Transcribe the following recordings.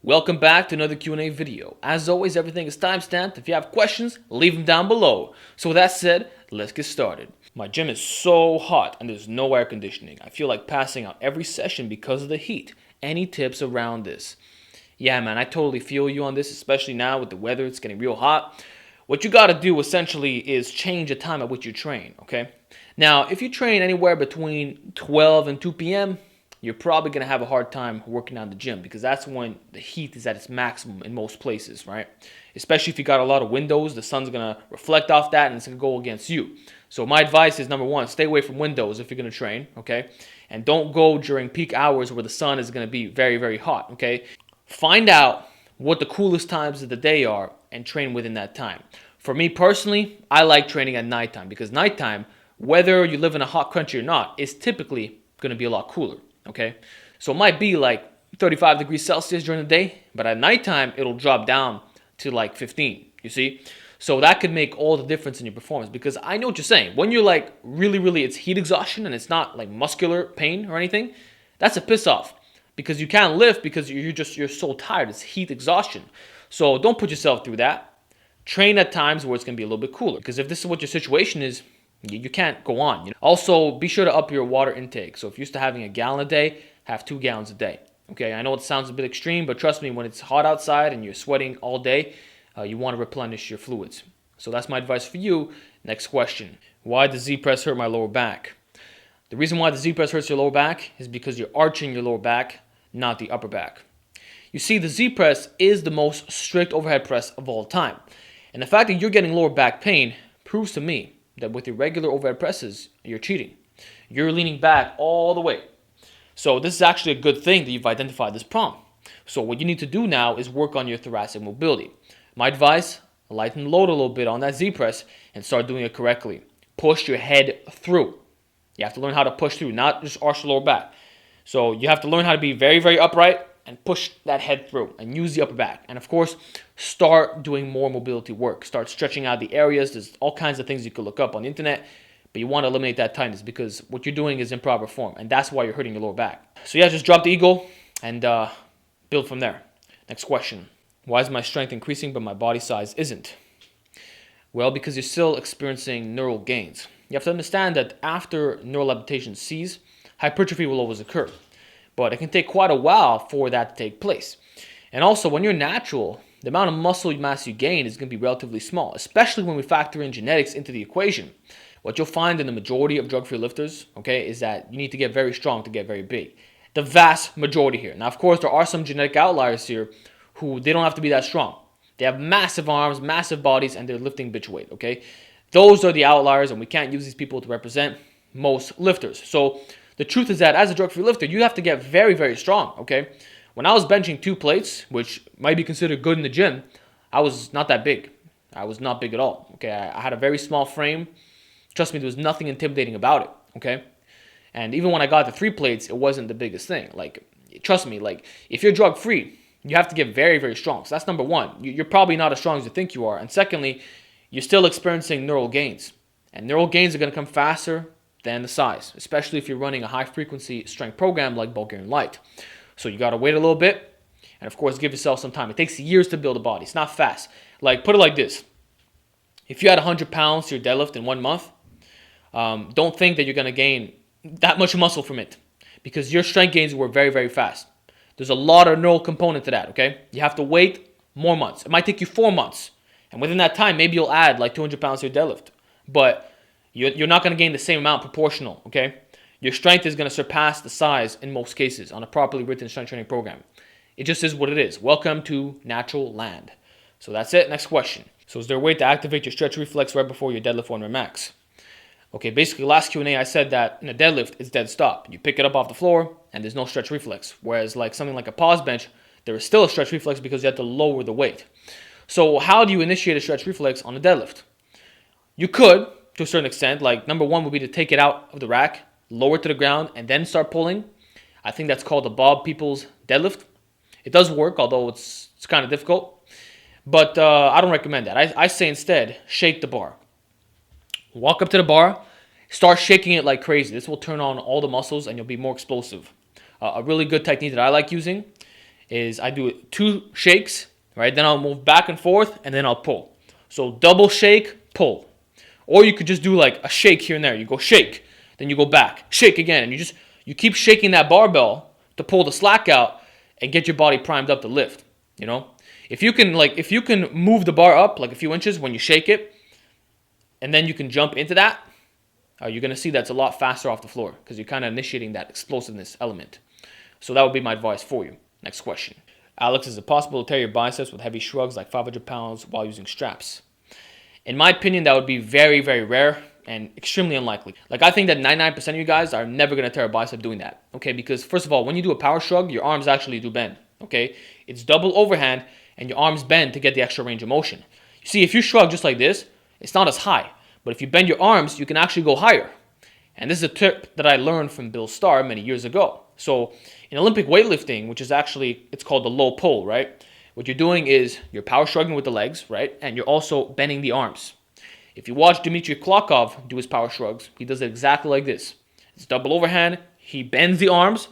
Welcome back to another Q&A video. As always, everything is timestamped. If you have questions, leave them down below. So with that said, let's get started. My gym is so hot and there's no air conditioning. I feel like passing out every session because of the heat. Any tips around this? Yeah, man, I totally feel you on this, especially now with the weather. It's getting real hot. What you got to do essentially is change the time at which you train, okay? Now, if you train anywhere between 12 and 2 p.m., you're probably going to have a hard time working out in the gym because that's when the heat is at its maximum in most places, right? Especially if you got a lot of windows, the sun's going to reflect off that and it's going to go against you. So my advice is, number one, stay away from windows if you're going to train, okay? And don't go during peak hours where the sun is going to be very, very hot, okay? Find out what the coolest times of the day are and train within that time. For me personally, I like training at nighttime because nighttime, whether you live in a hot country or not, is typically going to be a lot cooler. Okay, so it might be like 35 degrees Celsius during the day, but at nighttime it'll drop down to like 15, you see? So that could make all the difference in your performance because I know what you're saying. When you're like really, it's heat exhaustion and it's not like muscular pain or anything, that's a piss off because you can't lift because you're so tired. It's heat exhaustion. So don't put yourself through that. Train at times where it's going to be a little bit cooler because if this is what your situation is, you can't go on. Also, be sure to up your water intake. So if you're used to having a gallon a day, have 2 gallons a day. Okay, I know it sounds a bit extreme, but trust me, when it's hot outside and you're sweating all day, you want to replenish your fluids. So that's my advice for you. Next question. Why does Z-press hurt my lower back? The reason why the Z-press hurts your lower back is because you're arching your lower back, not the upper back. You see, the Z-press is the most strict overhead press of all time. And the fact that you're getting lower back pain proves to me that with your regular overhead presses, you're cheating. You're leaning back all the way. So this is actually a good thing that you've identified this problem. So what you need to do now is work on your thoracic mobility. My advice, lighten the load a little bit on that Z-press and start doing it correctly. Push your head through. You have to learn how to push through, not just arch the lower back. So you have to learn how to be very upright and push that head through and use the upper back. And of course, start doing more mobility work. Start stretching out the areas. There's all kinds of things you could look up on the internet, but you want to eliminate that tightness because what you're doing is improper form, and that's why you're hurting your lower back. So yeah, just drop the ego and build from there. Next question. Why is my strength increasing but my body size isn't? Well, because you're still experiencing neural gains. You have to understand that after neural adaptation ceases, hypertrophy will always occur. But it can take quite a while for that to take place. And also, when you're natural, the amount of muscle mass you gain is going to be relatively small, especially when we factor in genetics into the equation. What you'll find in the majority of drug-free lifters, okay, is that you need to get very strong to get very big. The vast majority here. Now, of course, there are some genetic outliers here who they don't have to be that strong. They have massive arms, massive bodies, and they're lifting bitch weight, okay? Those are the outliers, and we can't use these people to represent most lifters. So the truth is that as a drug-free lifter, you have to get very strong, okay? When I was benching 2 plates, which might be considered good in the gym, I was not that big. I was not big at all, okay? I had a very small frame. Trust me, there was nothing intimidating about it, okay? And even when I got to 3 plates, it wasn't the biggest thing. Like, trust me, like, if you're drug-free, you have to get very strong. So that's number one. You're probably not as strong as you think you are. And secondly, you're still experiencing neural gains. And neural gains are going to come faster than the size, especially if you're running a high-frequency strength program like Bulgarian Light. So you got to wait a little bit, and of course, give yourself some time. It takes years to build a body. It's not fast. Like, put it like this. If you had 100 pounds to your deadlift in 1 month, don't think that you're going to gain that much muscle from it because your strength gains were very fast. There's a lot of neural component to that, okay? You have to wait more months. It might take you 4 months, and within that time, maybe you'll add like 200 pounds to your deadlift, but you're not going to gain the same amount proportional, okay? Your strength is going to surpass the size in most cases on a properly written strength training program. It just is what it is. Welcome to natural land. So that's it. Next question. So is there a way to activate your stretch reflex right before your deadlift 1 rep max? Okay, basically last Q&A I said that in a deadlift, it's dead stop. You pick it up off the floor and there's no stretch reflex. Whereas like something like a pause bench, there is still a stretch reflex because you have to lower the weight. So how do you initiate a stretch reflex on a deadlift? You could, to a certain extent, like number one would be to take it out of the rack, lower it to the ground, and then start pulling. I think that's called the Bob Peoples deadlift. It does work, although it's kind of difficult. But I don't recommend that. I say instead, shake the bar. Walk up to the bar, start shaking it like crazy. This will turn on all the muscles and you'll be more explosive. A really good technique that I like using is I do 2 shakes, right? Then I'll move back and forth, and then I'll pull. So double shake, pull. Or you could just do like a shake here and there. You go shake, then you go back, shake again, and you keep shaking that barbell to pull the slack out and get your body primed up to lift. You know, if you can move the bar up like a few inches when you shake it, and then you can jump into that, you're gonna see that's a lot faster off the floor because you're kind of initiating that explosiveness element. So that would be my advice for you. Next question. Alex, is it possible to tear your biceps with heavy shrugs like 500 pounds while using straps? In my opinion, that would be very, very rare and extremely unlikely. Like, I think that 99% of you guys are never going to tear a bicep doing that, okay? Because, first of all, when you do a power shrug, your arms actually do bend, okay? It's double overhand, and your arms bend to get the extra range of motion. You see, if you shrug just like this, it's not as high. But if you bend your arms, you can actually go higher. And this is a tip that I learned from Bill Starr many years ago. So, in Olympic weightlifting, which is actually, it's called the low pull, right? What you're doing is you're power shrugging with the legs, right? And you're also bending the arms. If you watch Dmitry Klokov do his power shrugs, he does it exactly like this. It's double overhand. He bends the arms,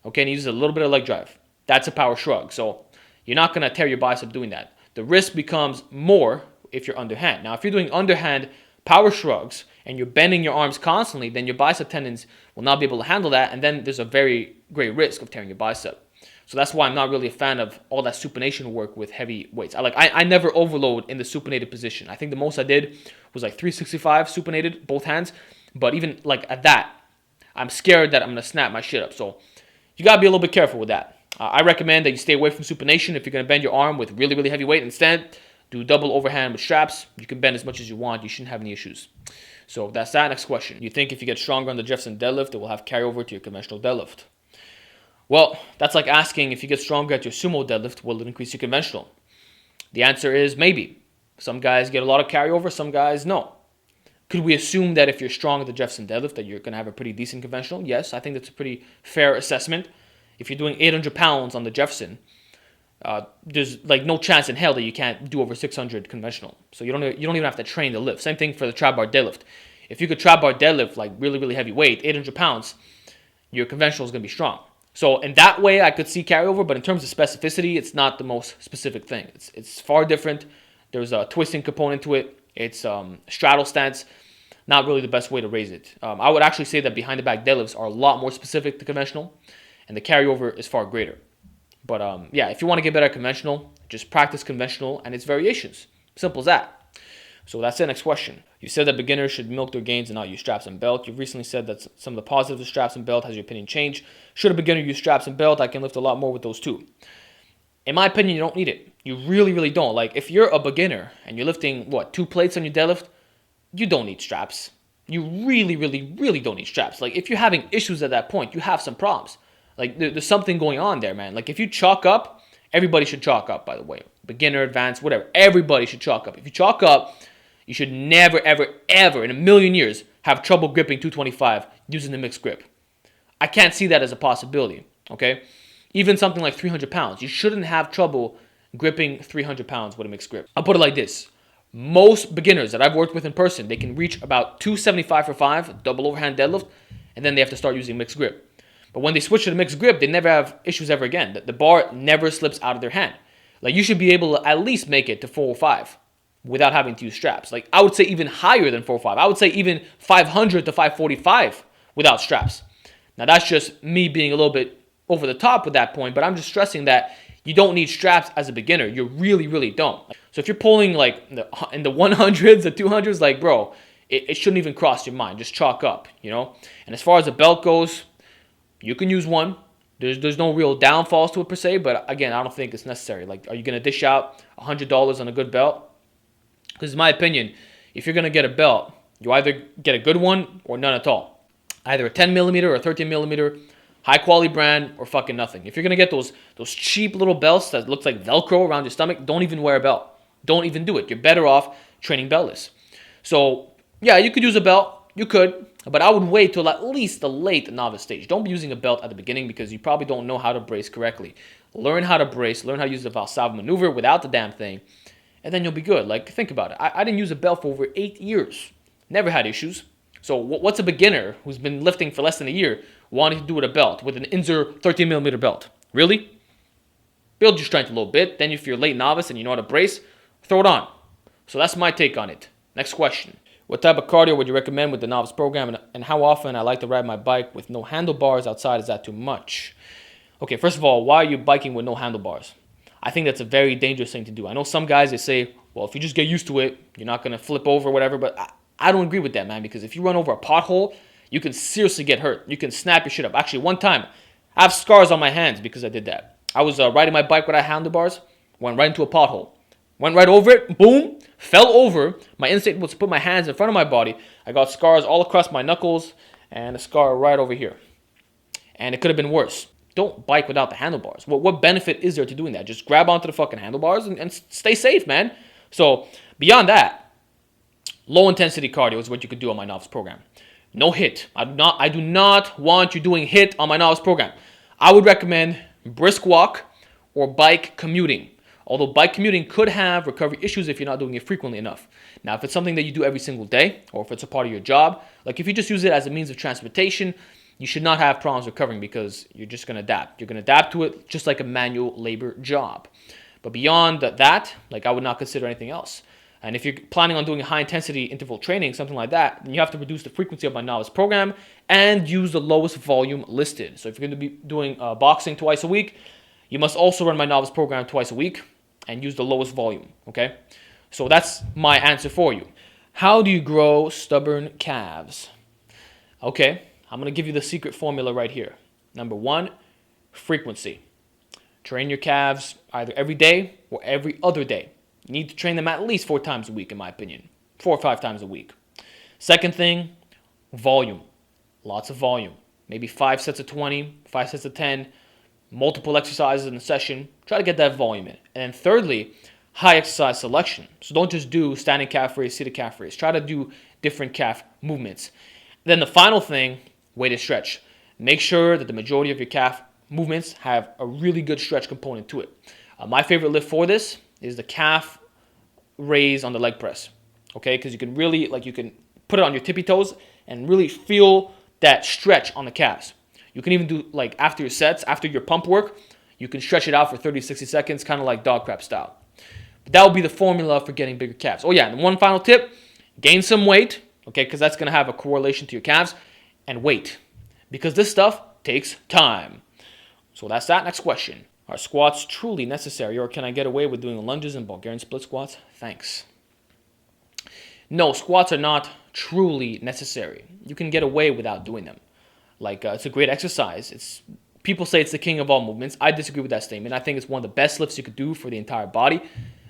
okay, and he uses a little bit of leg drive. That's a power shrug. So you're not going to tear your bicep doing that. The risk becomes more if you're underhand. Now, if you're doing underhand power shrugs and you're bending your arms constantly, then your bicep tendons will not be able to handle that, and then there's a very great risk of tearing your bicep. So that's why I'm not really a fan of all that supination work with heavy weights. I never overload in the supinated position. I think the most I did was like 365 supinated, both hands. But even like at that, I'm scared that I'm going to snap my shit up. So you got to be a little bit careful with that. I recommend that you stay away from supination if you're going to bend your arm with really, really heavy weight. Instead, do double overhand with straps. You can bend as much as you want. You shouldn't have any issues. So that's that. Next question. You think if you get stronger on the Jefferson Deadlift, it will have carryover to your conventional deadlift? Well, that's like asking if you get stronger at your sumo deadlift, will it increase your conventional? The answer is maybe. Some guys get a lot of carryover, some guys no. Could we assume that if you're strong at the Jefferson deadlift that you're going to have a pretty decent conventional? Yes, I think that's a pretty fair assessment. If you're doing 800 pounds on the Jefferson, there's like no chance in hell that you can't do over 600 conventional. So you don't even have to train the lift. Same thing for the trap bar deadlift. If you could trap bar deadlift like really, really heavy weight, 800 pounds, your conventional is going to be strong. So in that way, I could see carryover, but in terms of specificity, it's not the most specific thing. It's far different. There's a twisting component to it. It's straddle stance, not really the best way to raise it. I would actually say that behind the back deadlifts are a lot more specific to conventional, and the carryover is far greater. But yeah, if you want to get better at conventional, just practice conventional and its variations. Simple as that. So that's the next question. You said that beginners should milk their gains and not use straps and belt. You've recently said that some of the positives of straps and belt. Has your opinion changed? Should a beginner use straps and belt? I can lift a lot more with those too. In my opinion, you don't need it. You really, really don't. Like, if you're a beginner and you're lifting, 2 plates on your deadlift, you don't need straps. You really, really, really don't need straps. Like, if you're having issues at that point, you have some problems. Like, there's something going on there, man. Like, if you chalk up, everybody should chalk up, by the way. Beginner, advanced, whatever. Everybody should chalk up. If you chalk up, you should never, ever, ever in a million years have trouble gripping 225 using the mixed grip. I can't see that as a possibility, okay? Even something like 300 pounds, you shouldn't have trouble gripping 300 pounds with a mixed grip. I'll put it like this. Most beginners that I've worked with in person, they can reach about 275 for 5, double overhand deadlift, and then they have to start using mixed grip. But when they switch to the mixed grip, they never have issues ever again. The bar never slips out of their hand. Like, you should be able to at least make it to 405 without having to use straps. Like, I would say even higher than 405. I would say even 500 to 545 without straps. Now, that's just me being a little bit over the top with that point, but I'm just stressing that you don't need straps as a beginner. You really, really don't. So if you're pulling like in the 100s, the 200s, like, bro, it shouldn't even cross your mind. Just chalk up, you know? And as far as the belt goes, you can use one. There's no real downfalls to it per se, but again, I don't think it's necessary. Like, are you going to dish out $100 on a good belt? Because in my opinion, if you're going to get a belt, you either get a good one or none at all. Either a 10 millimeter or a 13 millimeter, high quality brand, or fucking nothing. If you're going to get those cheap little belts that looks like Velcro around your stomach, don't even wear a belt. Don't even do it. You're better off training beltless. So yeah, you could use a belt. You could. But I would wait till at least the late novice stage. Don't be using a belt at the beginning because you probably don't know how to brace correctly. Learn how to brace. Learn how to use the Valsalva maneuver without the damn thing. And then you'll be good. Like, think about it. I didn't use a belt for over 8 years. Never had issues. So what's a beginner who's been lifting for less than a year wanting to do with a belt, with an Inzer 13 millimeter belt? Really? build your strength a little bit. Then if you're a late novice and you know how to brace, throw it on. So that's my take on it. Next question. What type of cardio would you recommend with the novice program, and how often I like to ride my bike with no handlebars outside? Is that too much? Okay, first of all, why are you biking with no handlebars? I think that's a very dangerous thing to do. I know some guys, they say, well, if you just get used to it, you're not going to flip over or whatever, but I don't agree with that, man, because if you run over a pothole, you can seriously get hurt. You can snap your shit up. Actually, one time, I have scars on my hands because I did that. I was riding my bike without handlebars, went right into a pothole. Went right over it, boom, fell over. My instinct was to put my hands in front of my body. I got scars all across my knuckles and a scar right over here. And it could have been worse. Don't bike without the handlebars. What benefit is there to doing that? Just grab onto the fucking handlebars and stay safe, man. So beyond that, low intensity cardio is what you could do on my novice program. No HIIT. I do not want you doing HIIT on my novice program. I would recommend brisk walk or bike commuting. Although bike commuting could have recovery issues if you're not doing it frequently enough. Now, if it's something that you do every single day, or if it's a part of your job, like if you just use it as a means of transportation, you should not have problems recovering because you're just going to adapt. You're going to adapt to it just like a manual labor job. But beyond that, like I would not consider anything else. And if you're planning on doing high intensity interval training, something like that, then you have to reduce the frequency of my novice program and use the lowest volume listed. So if you're going to be doing boxing twice a week, you must also run my novice program twice a week and use the lowest volume, okay? So that's my answer for you. How do you grow stubborn calves? Okay, I'm going to give you the secret formula right here. Number 1, frequency. Train your calves either every day or every other day. You need to train them at least 4 times a week, in my opinion. 4 or 5 times a week. Second thing, volume. Lots of volume. Maybe 5 sets of 20, 5 sets of 10, multiple exercises in a session. Try to get that volume in. And then thirdly, high exercise selection. So don't just do standing calf raise, seated calf raise. Try to do different calf movements. Then the final thing, weighted stretch. Make sure that the majority of your calf movements have a really good stretch component to it. My favorite lift for this is the calf raise on the leg press. Okay, because you can really, you can put it on your tippy toes and really feel that stretch on the calves. You can even do, after your sets, after your pump work, you can stretch it out for 30, 60 seconds, kind of like dog crap style. But that would be the formula for getting bigger calves. Oh yeah, and one final tip, gain some weight, okay, because that's going to have a correlation to your calves, and weight, because this stuff takes time. So that's that. Next question. Are squats truly necessary, or can I get away with doing lunges and Bulgarian split squats? Thanks. No, squats are not truly necessary. You can get away without doing them. It's a great exercise. People say it's the king of all movements. I disagree with that statement. I think it's one of the best lifts you could do for the entire body.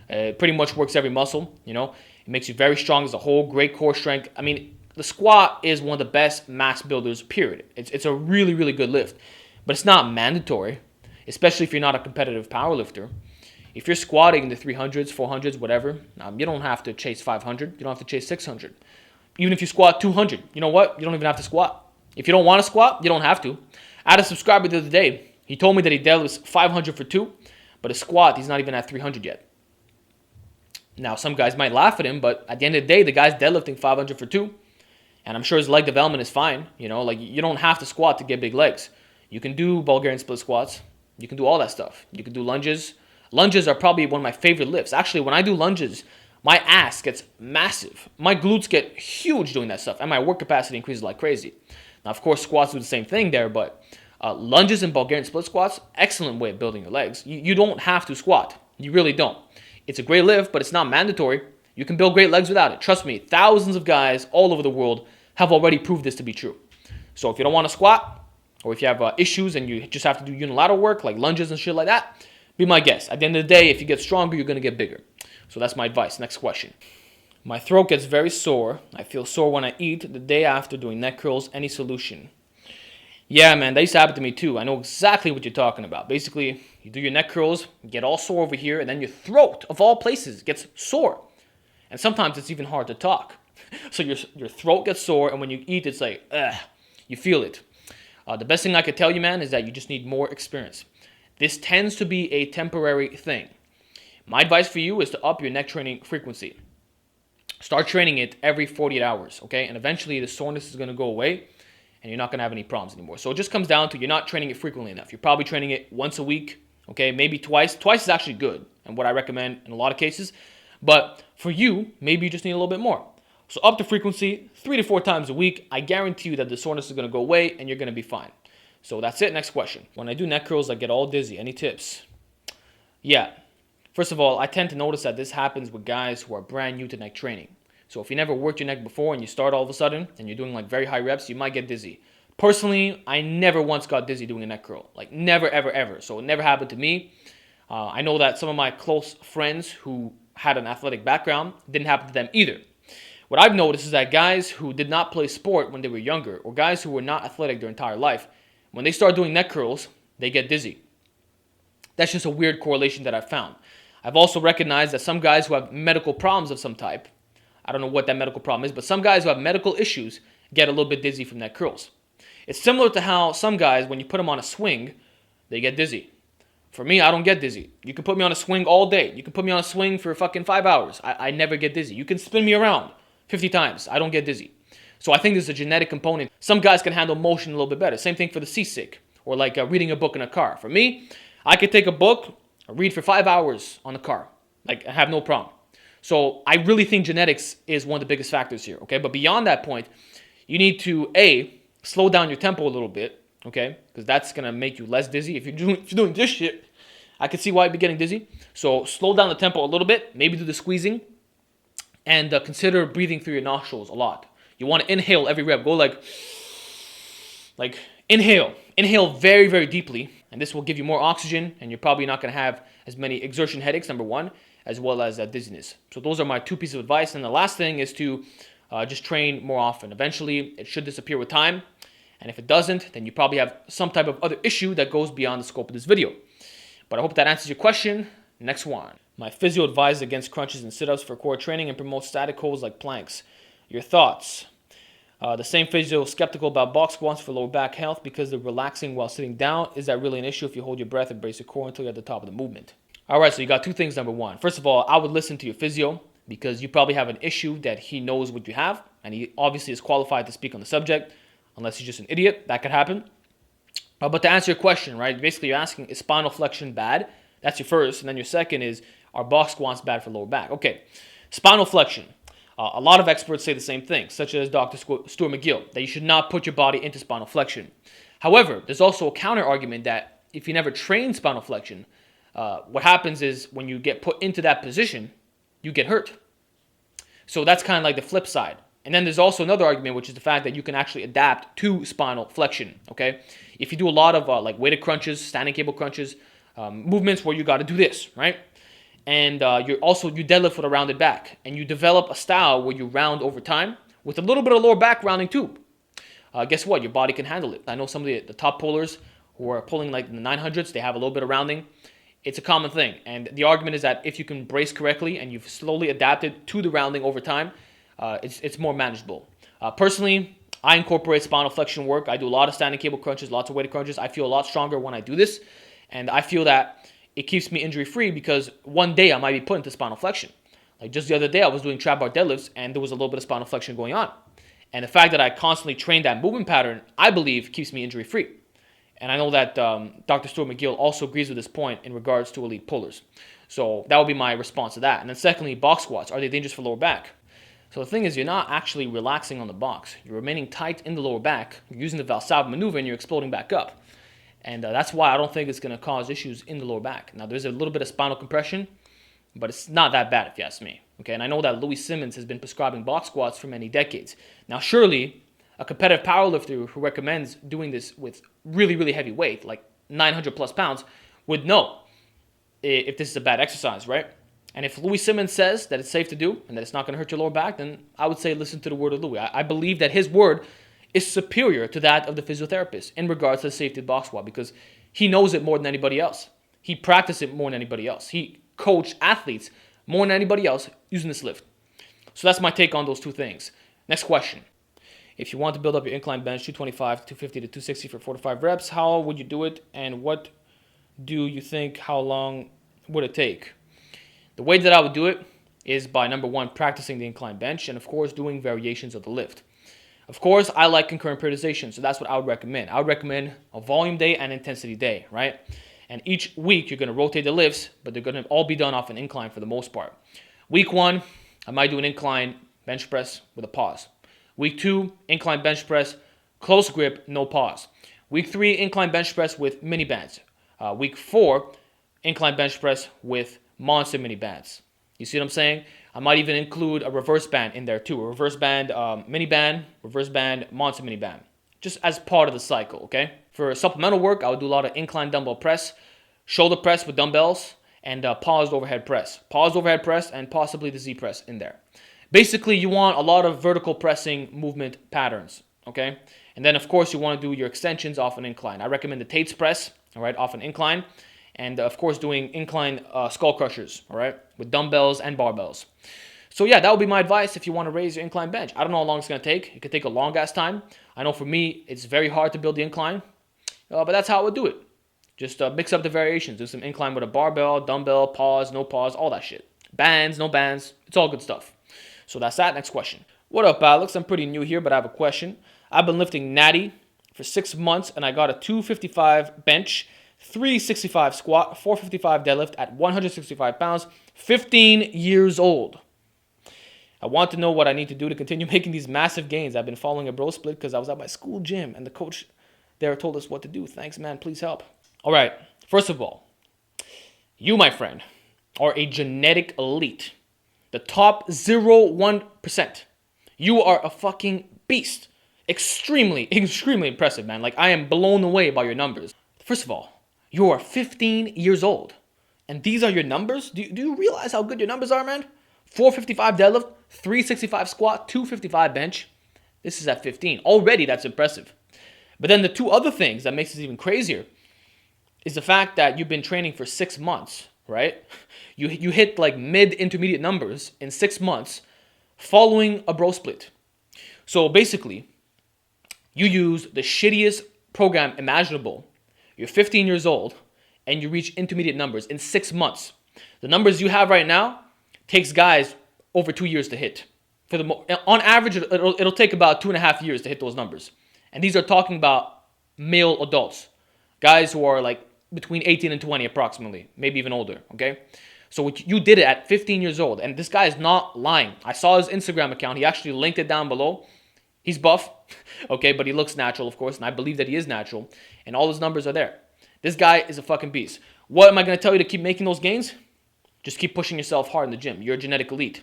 It pretty much works every muscle, It makes you very strong as a whole, great core strength. I mean, the squat is one of the best mass builders, period. It's a really, really good lift. But it's not mandatory, especially if you're not a competitive powerlifter. If you're squatting in the 300s, 400s, whatever, you don't have to chase 500. You don't have to chase 600. Even if you squat 200, you know what? You don't even have to squat. If you don't want to squat, you don't have to. I had a subscriber the other day. He told me that he deadlifts 500 for 2, but his squat, he's not even at 300 yet. Now, some guys might laugh at him, but at the end of the day, the guy's deadlifting 500 for 2, and I'm sure his leg development is fine. You don't have to squat to get big legs. You can do Bulgarian split squats. You can do all that stuff. You can do lunges. Lunges are probably one of my favorite lifts. Actually, when I do lunges, my ass gets massive. My glutes get huge doing that stuff, and my work capacity increases like crazy. Now, of course, squats do the same thing there, but lunges and Bulgarian split squats, excellent way of building your legs. You don't have to squat. You really don't. It's a great lift, but it's not mandatory. You can build great legs without it. Trust me, thousands of guys all over the world have already proved this to be true. So if you don't want to squat, or if you have issues and you just have to do unilateral work, like lunges and shit like that, be my guest. At the end of the day, if you get stronger, you're going to get bigger. So that's my advice. Next question. My throat gets very sore. I feel sore when I eat the day after doing neck curls. Any solution? Yeah, man, that used to happen to me too. I know exactly what you're talking about. Basically, you do your neck curls, get all sore over here, and then your throat, of all places, gets sore. And sometimes it's even hard to talk. So your throat gets sore, and when you eat, it's like, ugh, you feel it. The best thing I could tell you, man, is that you just need more experience. This tends to be a temporary thing. My advice for you is to up your neck training frequency. Start training it every 48 hours, okay? And eventually the soreness is going to go away and you're not going to have any problems anymore. So it just comes down to you're not training it frequently enough. You're probably training it once a week, Okay, maybe twice. Twice is actually good and what I recommend in a lot of cases. But for you, maybe you just need a little bit more. So up the frequency, 3 to 4 times a week. I guarantee you that the soreness is going to go away and you're going to be fine. So that's it. Next question. When I do neck curls, I get all dizzy. Any tips? Yeah. First of all, I tend to notice that this happens with guys who are brand new to neck training. So if you never worked your neck before and you start all of a sudden and you're doing like very high reps, you might get dizzy. Personally, I never once got dizzy doing a neck curl. Like never, ever, ever. So it never happened to me. I know that some of my close friends who had an athletic background, didn't happen to them either. What I've noticed is that guys who did not play sport when they were younger, or guys who were not athletic their entire life, when they start doing neck curls, they get dizzy. That's just a weird correlation that I've found. I've also recognized that some guys who have medical problems of some type, I don't know what that medical problem is, but some guys who have medical issues get a little bit dizzy from neck curls. It's similar to how some guys, when you put them on a swing, they get dizzy. For me, I don't get dizzy. You can put me on a swing all day. You can put me on a swing for fucking 5 hours. I never get dizzy. You can spin me around 50 times. I don't get dizzy. So I think there's a genetic component. Some guys can handle motion a little bit better. Same thing for the seasick or like reading a book in a car. For me, I could take a book, read for 5 hours on the car. Like I have no problem. So I really think genetics is one of the biggest factors here. Okay, but beyond that point, you need to slow down your tempo a little bit. Okay, because that's going to make you less dizzy. If you're doing this shit, I can see why you'd be getting dizzy. So slow down the tempo a little bit, maybe do the squeezing, and consider breathing through your nostrils a lot. You want to inhale every rep. Go like inhale. Inhale very, very deeply, and this will give you more oxygen, and you're probably not going to have as many exertion headaches, number one, as well as dizziness. So those are my 2 pieces of advice. And the last thing is to just train more often. Eventually, it should disappear with time. And if it doesn't, then you probably have some type of other issue that goes beyond the scope of this video. But I hope that answers your question. Next one. My physio advised against crunches and sit-ups for core training and promotes static holds like planks. Your thoughts? The same physio skeptical about box squats for lower back health because they're relaxing while sitting down. Is that really an issue if you hold your breath and brace your core until you're at the top of the movement? All right, so you got 2 things. Number one, first of all, I would listen to your physio because you probably have an issue that he knows what you have, and he obviously is qualified to speak on the subject. Unless you're just an idiot, that could happen. But to answer your question, right, basically you're asking, is spinal flexion bad? That's your first. And then your second is, are box squats bad for lower back? Okay, spinal flexion. A lot of experts say the same thing, such as Dr. Stuart McGill, that you should not put your body into spinal flexion. However, there's also a counter argument that if you never train spinal flexion, what happens is when you get put into that position, you get hurt. So that's kind of like the flip side. And then there's also another argument, which is the fact that you can actually adapt to spinal flexion, okay? If you do a lot of like weighted crunches, standing cable crunches, movements where you got to do this, right? And you deadlift with a rounded back. And you develop a style where you round over time with a little bit of lower back rounding too. Guess what? Your body can handle it. I know some of the top pullers who are pulling like in the 900s, they have a little bit of rounding. It's a common thing. And the argument is that if you can brace correctly and you've slowly adapted to the rounding over time, it's more manageable. Personally, I incorporate spinal flexion work. I do a lot of standing cable crunches, lots of weighted crunches. I feel a lot stronger when I do this. And I feel that it keeps me injury free because one day I might be put into spinal flexion. Like just the other day, I was doing trap bar deadlifts and there was a little bit of spinal flexion going on. And the fact that I constantly train that movement pattern, I believe keeps me injury free. And I know that Dr. Stuart McGill also agrees with this point in regards to elite pullers. So that would be my response to that. And then secondly, box squats. Are they dangerous for lower back? So the thing is, you're not actually relaxing on the box. You're remaining tight in the lower back. You're using the Valsalva maneuver and you're exploding back up. And that's why I don't think it's going to cause issues in the lower back. Now, there's a little bit of spinal compression, but it's not that bad if you ask me. Okay, and I know that Louis Simmons has been prescribing box squats for many decades. Now, surely a competitive powerlifter who recommends doing this with really, really heavy weight, like 900 plus pounds, would know if this is a bad exercise, right? And if Louis Simmons says that it's safe to do and that it's not going to hurt your lower back, then I would say listen to the word of Louis. I believe that his word is superior to that of the physiotherapist in regards to the safety of box squat because he knows it more than anybody else. He practiced it more than anybody else. He coached athletes more than anybody else using this lift. So that's my take on those 2 things. Next question. If you want to build up your incline bench 225 to 250 to 260 for 4 to 5 reps, how would you do it? And what do you think, how long would it take? The way that I would do it is by, number one, practicing the incline bench and, of course, doing variations of the lift. Of course, I like concurrent periodization, so that's what I would recommend. I would recommend a volume day and intensity day, right? And each week you're going to rotate the lifts, but they're going to all be done off an incline for the most part. Week 1, I might do an incline bench press with a pause. Week 2, incline bench press, close grip, no pause. Week 3, incline bench press with mini bands. Week 4, incline bench press with monster mini bands. You see what I'm saying? I might even include a reverse band in there too. A reverse band, mini band, reverse band, monster mini band. Just as part of the cycle, okay? For supplemental work, I would do a lot of incline dumbbell press, shoulder press with dumbbells, and paused overhead press. Paused overhead press and possibly the Z press in there. Basically, you want a lot of vertical pressing movement patterns, okay? And then, of course, you want to do your extensions off an incline. I recommend the Tate's press, all right, off an incline. And, of course, doing incline skull crushers, all right, with dumbbells and barbells. So, yeah, that would be my advice if you want to raise your incline bench. I don't know how long it's going to take. It could take a long-ass time. I know for me, it's very hard to build the incline, but that's how I would do it. Just mix up the variations. Do some incline with a barbell, dumbbell, pause, no pause, all that shit. Bands, no bands. It's all good stuff. So that's that. Next question. What up, Alex? I'm pretty new here, but I have a question. I've been lifting Natty for 6 months, and I got a 255 bench, 365 squat, 455 deadlift at 165 pounds, 15 years old. I want to know what I need to do to continue making these massive gains. I've been following a bro split because I was at my school gym, and the coach there told us what to do. Thanks, man. Please help. All right. First of all, you, my friend, are a genetic elite. The top 0.1%. You are a fucking beast. Extremely, extremely impressive, man. Like, I am blown away by your numbers. First of all, you are 15 years old. And these are your numbers? Do you realize how good your numbers are, man? 455 deadlift, 365 squat, 255 bench. This is at 15. Already, that's impressive. But then the two other things that makes this even crazier is the fact that you've been training for 6 months, right? You hit like mid-intermediate numbers in 6 months following a bro split. So basically, you use the shittiest program imaginable. You're 15 years old, and you reach intermediate numbers in 6 months. The numbers you have right now takes guys over 2 years to hit. On average, it'll take about 2.5 years to hit those numbers. And these are talking about male adults, guys who are like between 18 and 20 approximately, maybe even older, okay? So you did it at 15 years old, and this guy is not lying. I saw his Instagram account. He actually linked it down below. He's buff, okay, but he looks natural, of course, and I believe that he is natural, and all his numbers are there. This guy is a fucking beast. What am I going to tell you to keep making those gains? Just keep pushing yourself hard in the gym. You're a genetic elite.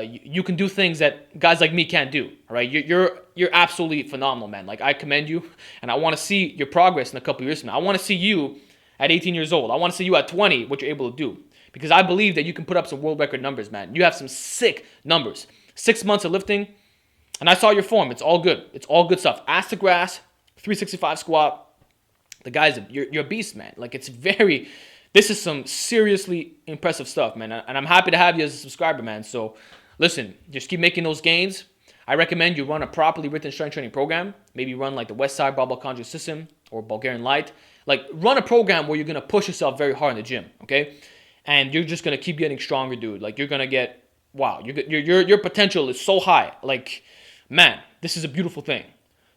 You can do things that guys like me can't do, all right? You're absolutely phenomenal, man. Like, I commend you, and I want to see your progress in a couple years from now. I want to see you at 18 years old. I want to see you at 20, what you're able to do, because I believe that you can put up some world record numbers, man. You have some sick numbers. 6 months of lifting, and I saw your form. It's all good. It's all good stuff. Ass to grass, 365 squat. The guy's, you're a beast, man. Like, this is some seriously impressive stuff, man. And I'm happy to have you as a subscriber, man. So, listen, just keep making those gains. I recommend you run a properly written strength training program. Maybe run like the West Side Barbell Conjugate System or Bulgarian Light. Like, run a program where you're going to push yourself very hard in the gym, okay? And you're just going to keep getting stronger, dude. Like, you're going to get, wow, your potential is so high. Like, man, this is a beautiful thing.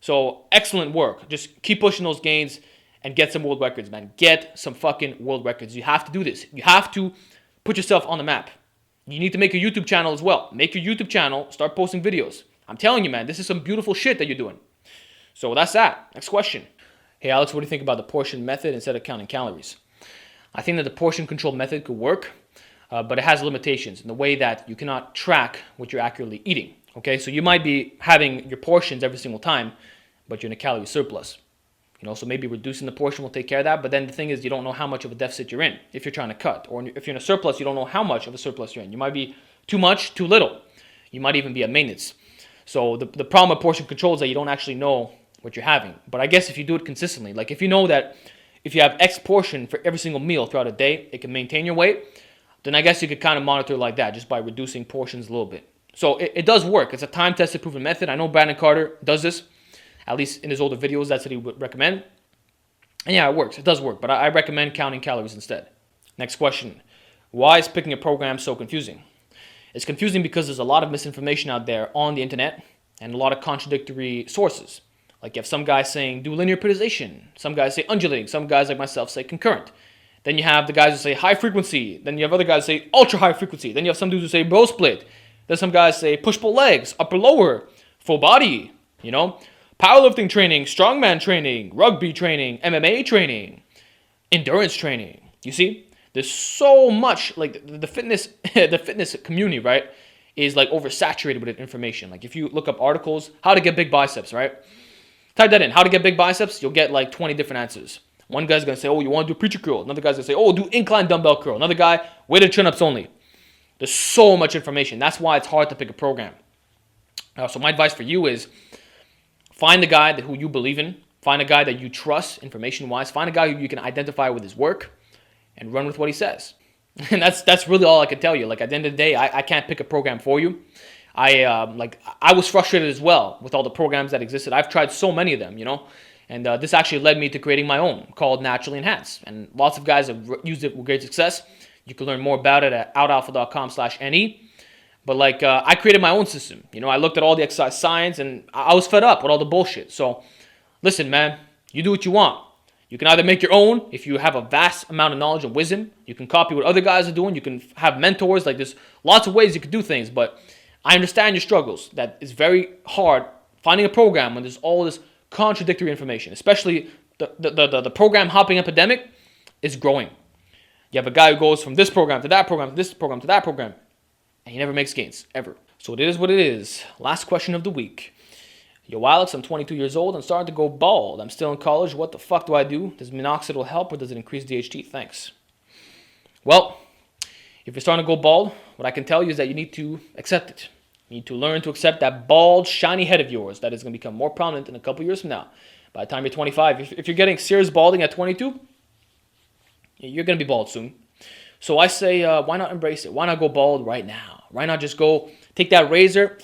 So, excellent work. Just keep pushing those gains and get some world records, man. Get some fucking world records. You have to do this. You have to put yourself on the map. You need to make a YouTube channel as well. Make your YouTube channel. Start posting videos. I'm telling you, man, this is some beautiful shit that you're doing. So that's that. Next question. Hey, Alex, what do you think about the portion method instead of counting calories? I think that the portion control method could work, but it has limitations in the way that you cannot track what you're accurately eating. Okay, so you might be having your portions every single time, but you're in a calorie surplus. So maybe reducing the portion will take care of that. But then the thing is, you don't know how much of a deficit you're in if you're trying to cut. Or if you're in a surplus, you don't know how much of a surplus you're in. You might be too much, too little. You might even be at maintenance. So the problem with portion control is that you don't actually know what you're having. But I guess if you do it consistently, like if you know that if you have X portion for every single meal throughout a day, it can maintain your weight, then I guess you could kind of monitor like that just by reducing portions a little bit. So it does work. It's a time-tested proven method. I know Brandon Carter does this. At least in his older videos, that's what he would recommend. And yeah, it works. It does work. But I recommend counting calories instead. Next question. Why is picking a program so confusing? It's confusing because there's a lot of misinformation out there on the internet and a lot of contradictory sources. Like you have some guys saying do linear periodization, some guys say undulating, some guys like myself say concurrent. Then you have the guys who say high frequency, then you have other guys who say ultra high frequency, then you have some dudes who say bro split, then some guys say push-pull legs, upper lower, full body, you know, powerlifting training, strongman training, rugby training, MMA training, endurance training. You see, there's so much, like the fitness the fitness community, right, is like oversaturated with information. Like if you look up articles, how to get big biceps, right? Type that in, how to get big biceps, you'll get like 20 different answers. One guy's going to say, oh, you want to do preacher curl. Another guy's going to say, oh, do incline dumbbell curl. Another guy, weighted chin-ups only. There's so much information. That's why it's hard to pick a program. So my advice for you is find a guy who you believe in. Find a guy that you trust information-wise. Find a guy who you can identify with his work and run with what he says. And that's really all I can tell you. Like at the end of the day, I can't pick a program for you. I was frustrated as well with all the programs that existed. I've tried so many of them, you know. And this actually led me to creating my own called Naturally Enhanced. And lots of guys have used it with great success. You can learn more about it at outalpha.com/NE. But like I created my own system. You know, I looked at all the exercise science and I was fed up with all the bullshit. So listen, man, you do what you want. You can either make your own if you have a vast amount of knowledge and wisdom. You can copy what other guys are doing. You can have mentors. Like there's lots of ways you can do things. But I understand your struggles. That it's very hard finding a program when there's all this contradictory information, especially the program hopping epidemic is growing. You have a guy who goes from this program to that program to this program to that program, and he never makes gains, ever. So it is what it is. Last question of the week. Yo, Alex, I'm 22 years old and starting to go bald. I'm still in college. What the fuck do I do? Does Minoxidal help or does it increase DHT? Thanks. Well, if you're starting to go bald, what I can tell you is that you need to accept it. You need to learn to accept that bald, shiny head of yours that is going to become more prominent in a couple years from now. By the time you're 25, if you're getting serious balding at 22, you're going to be bald soon. So I say, why not embrace it? Why not go bald right now? Why not just go take that razor,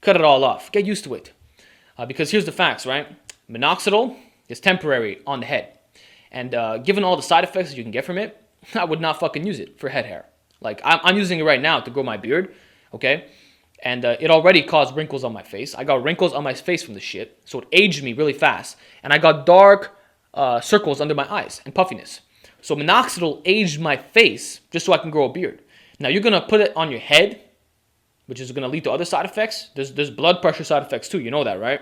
cut it all off, get used to it? Because here's the facts, right? Minoxidal is temporary on the head. And given all the side effects that you can get from it, I would not fucking use it for head hair. Like, I'm using it right now to grow my beard, okay? And it already caused wrinkles on my face. I got wrinkles on my face from the shit, so it aged me really fast. And I got dark circles under my eyes and puffiness. So Minoxidal aged my face just so I can grow a beard. Now, you're going to put it on your head, which is going to lead to other side effects. There's blood pressure side effects too. You know that, right?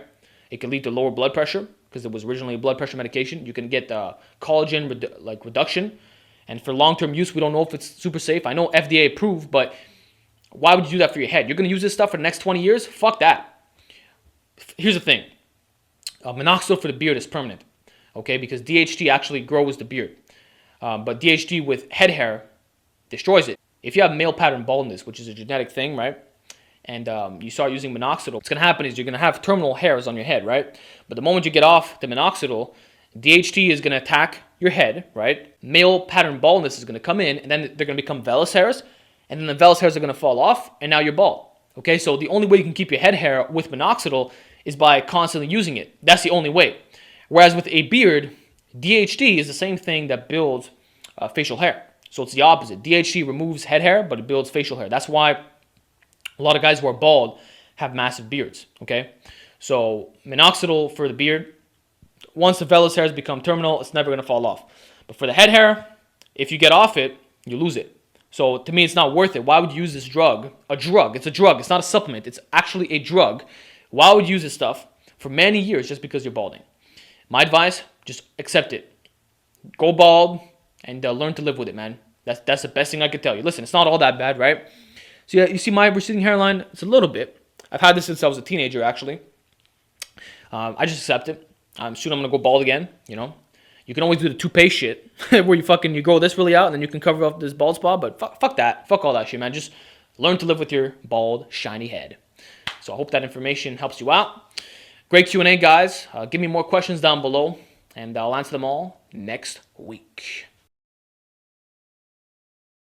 It can lead to lower blood pressure because it was originally a blood pressure medication. You can get collagen reduction. And for long-term use, we don't know if it's super safe. I know FDA approved, but why would you do that for your head? You're going to use this stuff for the next 20 years? Fuck that. Here's the thing. Minoxidal for the beard is permanent, okay? Because DHT actually grows the beard. But DHT with head hair destroys it. If you have male pattern baldness, which is a genetic thing, right? And you start using Minoxidal, what's going to happen is you're going to have terminal hairs on your head, right? But the moment you get off the Minoxidal, DHT is going to attack your head, right? Male pattern baldness is going to come in, and then they're going to become vellus hairs, and then the vellus hairs are going to fall off, and now you're bald. Okay, so the only way you can keep your head hair with Minoxidal is by constantly using it. That's the only way. Whereas with a beard, DHT is the same thing that builds facial hair. So it's the opposite. DHT removes head hair, but it builds facial hair. That's why a lot of guys who are bald have massive beards, okay? So Minoxidal for the beard, once the vellus hairs become terminal, it's never going to fall off. But for the head hair, if you get off it, you lose it. So to me, it's not worth it. Why would you use this drug? A drug. It's a drug. It's not a supplement. It's actually a drug. Why would you use this stuff for many years just because you're balding? My advice, just accept it. Go bald and learn to live with it, man. That's the best thing I could tell you. Listen, it's not all that bad, right? So yeah, you see my receding hairline? It's a little bit. I've had this since I was a teenager, actually. I just accept it. Soon I'm going to go bald again, you know. You can always do the toupee shit where you grow this really out and then you can cover up this bald spot. But fuck that. Fuck all that shit, man. Just learn to live with your bald, shiny head. So I hope that information helps you out. Great Q&A, guys. Give me more questions down below, and I'll answer them all next week.